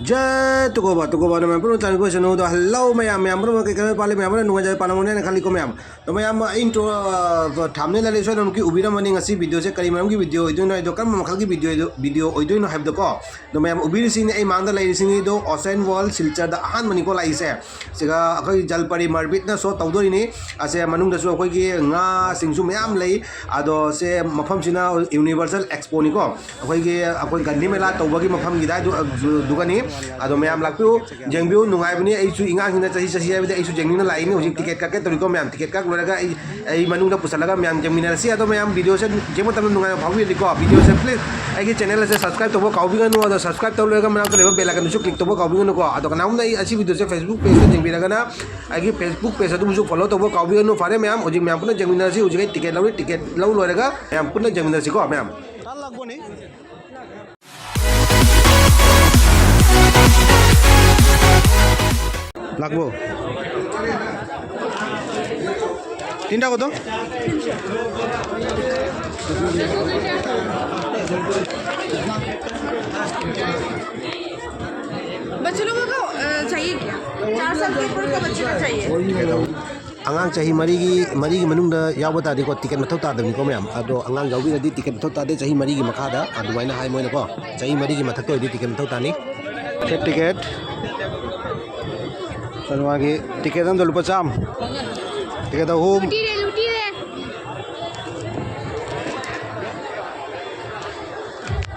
Jai tuko ba na memang tadi ko seno do hello mayam memang ke pale memang nunga jai panamone na khali ko mayam to mayam intro thumbnail le so ki ubira mani ngasi video se kari mayam ki video idu na do kam makhal ki video oidu no have do ko to mayam ubiri sing ei mangda lai sing do ocean wall silchar da ahan mani ko lai se siga akai jalpari marbit na so tawdori ni ase manung da so akoi ki nga sing su mayam lai ado se mafam sina universal expo ni ko akoi gandhi mela tawbagi mafam gi da dugani ado mayam lakpiu jengbiu nungai bani ai su inga hina chahi chahi ai ai su jengni na lai ni hojik ticket ka ke tori ko mayam ticket ka loraga ai manung da pusalaga mayam jengmina si ado mayam video se jemo tam nungai bhawi li ko video se please ai ki channel se subscribe to kaubiganu ado subscribe to loraga mana ko lebo bell icon su click to kaubiganu ko ado kana um ai asi video se facebook page se jengbi raga na ai ki facebook page adu su follow to kaubiganu fare mayam hojik mayam puna jengmina si hojik ticket lau loraga mayam puna jengmina si ko mayam tal lagbo ni লাগবো তিনটা কত बच्चों लोगों को चाहिए क्या 4 साल के ऊपर का बच्चे का चाहिए angang chahi mari gi manung da yawa ta de ko ticket mathau ta da ni ko mayam ado angang yawi da di ticket mathau ta de chahi mari gi makha da adu waina hai moina ko chahi mari gi mathak to di ticket mathau ta ni ticket Salwa ki tiket am lupa cham. Tiket home. लूटी रे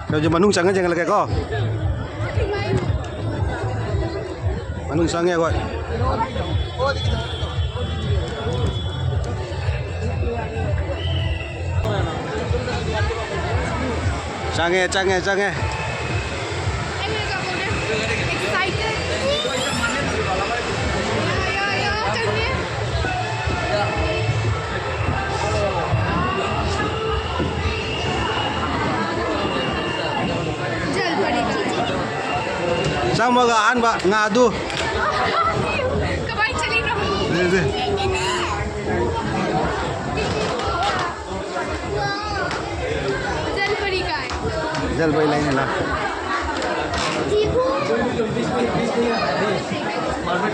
Kalau je manung sangat jangan lagi ko. Manung sangat ko. Sangat. Sama gaan ba ngadu. कबाई चली ना Deh. जलपरी का है Jalpari lain lah.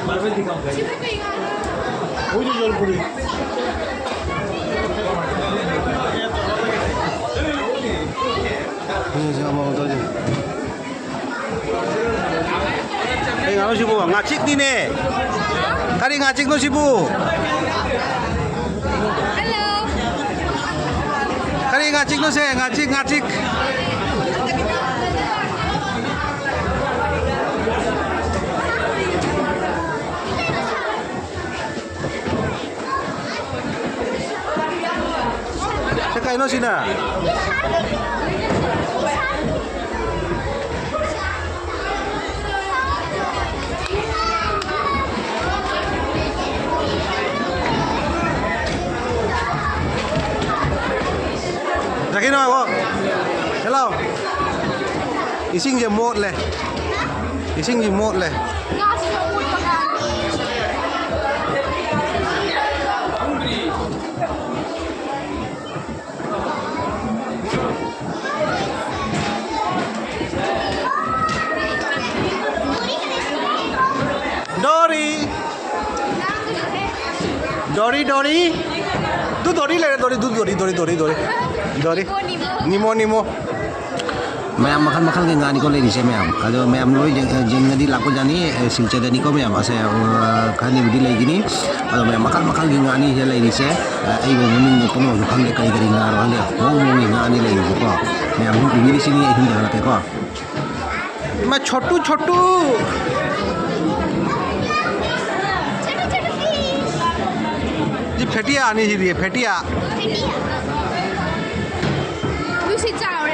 Marble दिखाओ वो जो जलपुरी Ini sama motor je. Ngano sibu ngacik ni ne. Kari ngacik no sibu. Hello Kari ngacik no se ngacik. Sekai no sina. Lagi no ako. Hello. Ising je mot le. गाछ में कोई पका Dori. Tu Dori le Dori. Nimo. Mayam makan ke ngani ko le dise mayam. Kalau mayam loi jeng ngadi laku jani silchar dani ko mayam ase khani budi le gini. Kalau mayam makan ke ngani je le dise ai bo muning ko no kham le kai kari ngar wale. Mo ngani le ko. Mayam hu biri sini ai hin jala ko. Ma छोटू जी फेटिया आनी चाहिए फेटिया दूसरी चावल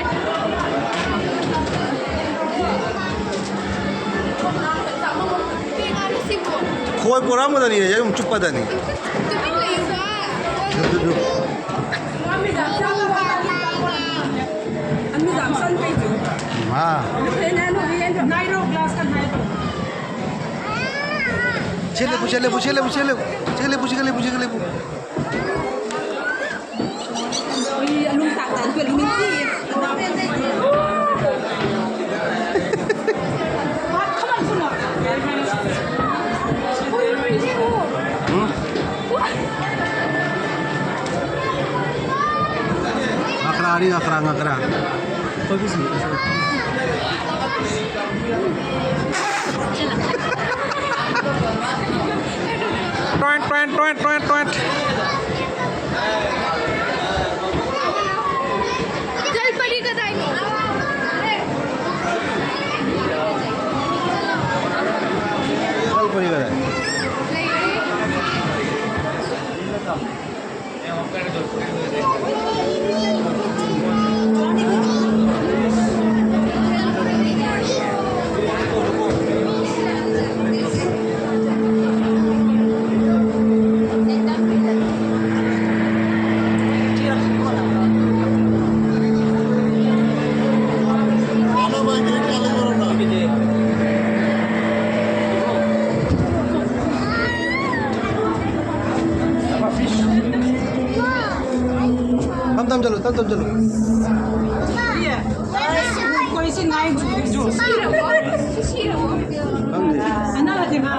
खोई पोरा मत नहीं है चुप पता नहीं हाँ चले lung tak tak jual minti. Jalpari ngakra. Toet. जलपरी का दाई Jalpari ka rin. Tam chalo. कोई सी नाई जो Tam de. ana la dinga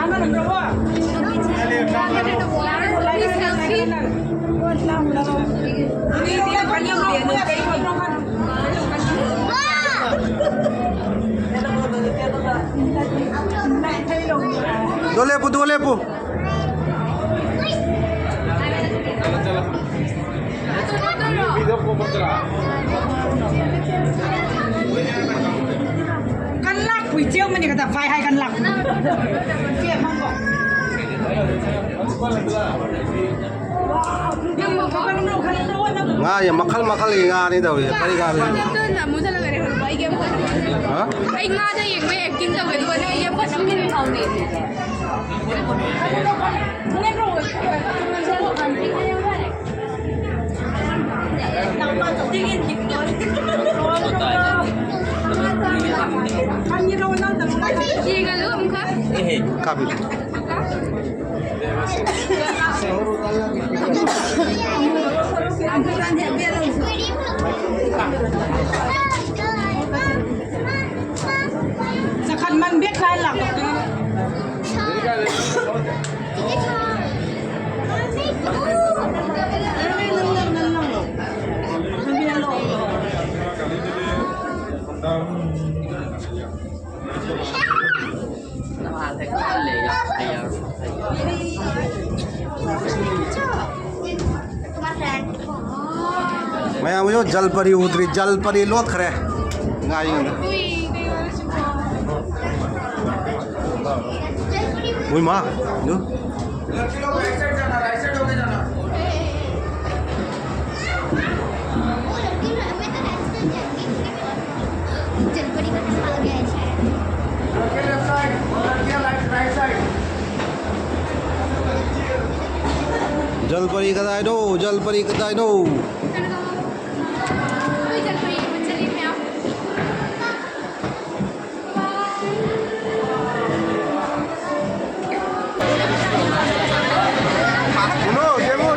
ana na bro Dole po. kan lak kui chiao mani kata fai hai kan lak kia mang ko yang mau kan lo kan lo na Nga ya makal nga ni daw ya. Kari ka. तो नामू से लगा रहे हो भाई game कर Ha? भाई ना जा एक में एक्टिंग कर दो ना ये बस में खाओ दे ने ब्रो चलो आंटी ने nama tingin dikto kan ni ro na na ji ga lu ka Kabil. sakan man be khai lak Maya mo yo Jalpari udri Jalpari lot khare. Nga yun. Uy ma. Yo. जलपरी का आ गया है शायद Jalpari kadai do. कोई चल रही है चलिए मैं आप Uno, demo.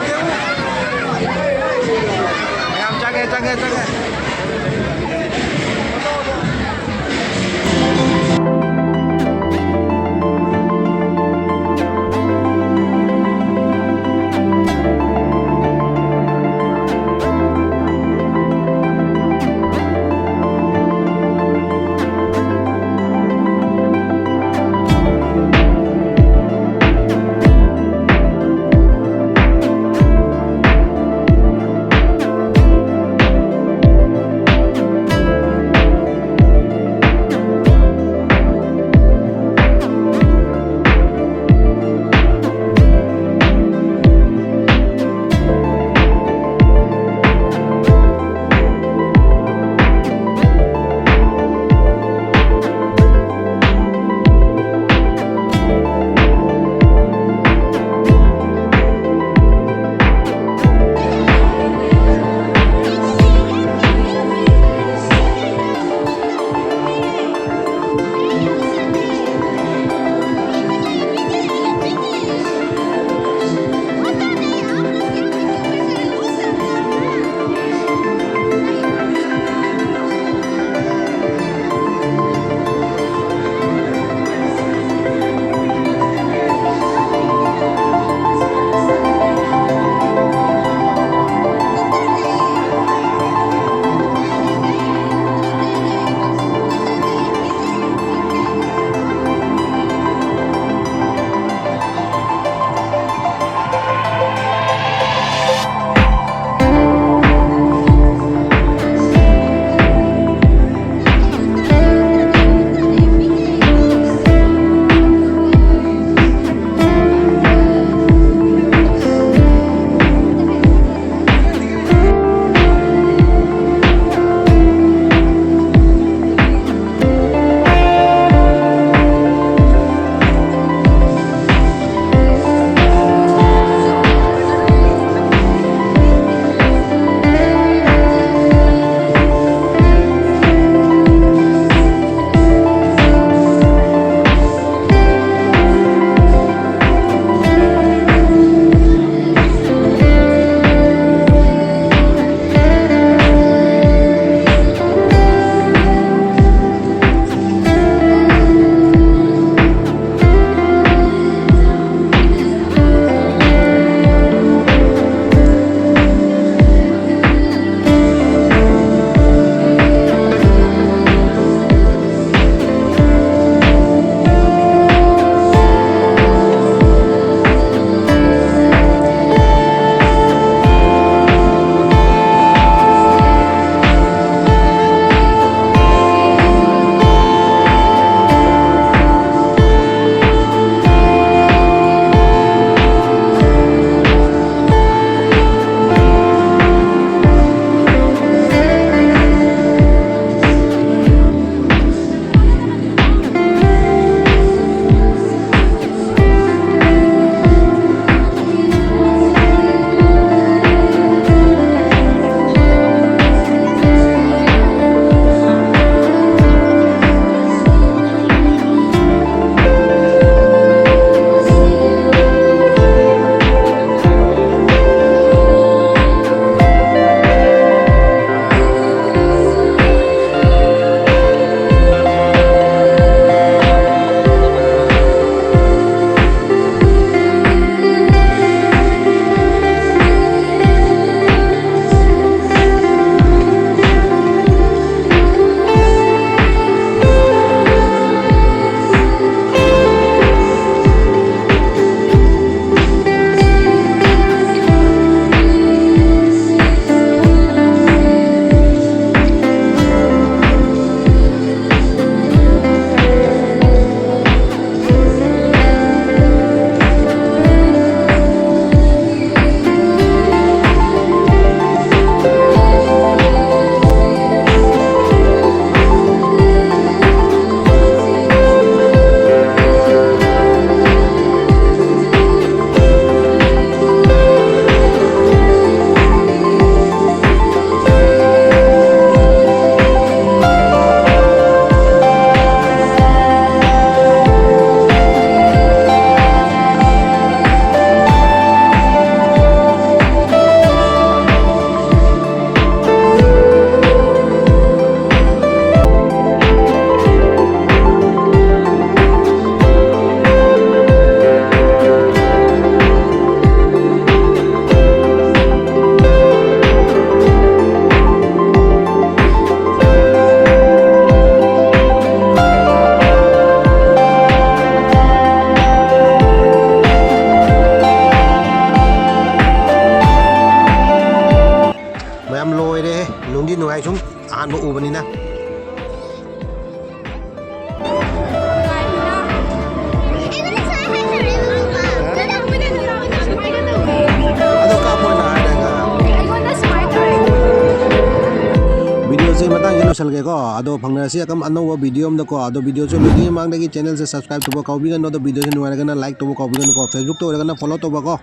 Mayam change. ꯅꯨꯡꯉꯥꯏ ꯁꯨꯝ ꯑꯍꯥꯟꯕ ꯎꯕꯅꯤꯅ ꯑꯗꯣ ꯀꯥꯞꯄꯣꯏꯅ ꯍꯥꯏꯔꯒ ꯚꯤꯗꯤꯑꯣꯁꯦ ꯃꯇꯥꯡꯁꯦ ꯂꯣꯏꯁꯜꯒꯦꯀꯣ ꯑꯗꯣ ꯐꯪꯅꯔꯁꯤ ꯑꯀꯝ ꯑꯅꯧꯕ ꯚꯤꯗꯤꯑꯣ ꯑꯃꯗꯀꯣ ꯑꯗꯣ ꯚꯤꯗꯤꯑꯣꯁꯦ ꯂꯣꯏꯗ꯭ꯔꯤꯉꯩ ꯃꯃꯥꯡꯗꯒꯤ ꯆꯦꯅꯦꯜꯁꯦ ꯁꯕꯁꯀ꯭ꯔꯥꯏꯕ ꯇꯧꯕ ꯀꯥꯎꯕꯤꯒꯅꯨ ꯑꯗꯣ ꯚꯤꯗꯤꯑꯣꯁꯦ ꯅꯨꯡꯉꯥꯏꯔꯒꯅ ꯂꯥꯏꯛ ꯇꯧꯕ ꯀꯥꯎꯕꯤꯒꯅꯨꯀꯣ ꯐꯦꯁꯕꯨꯛꯇ ꯑꯣꯏꯔꯒꯅ ꯐꯣꯂꯣ ꯇꯧꯕꯀꯣ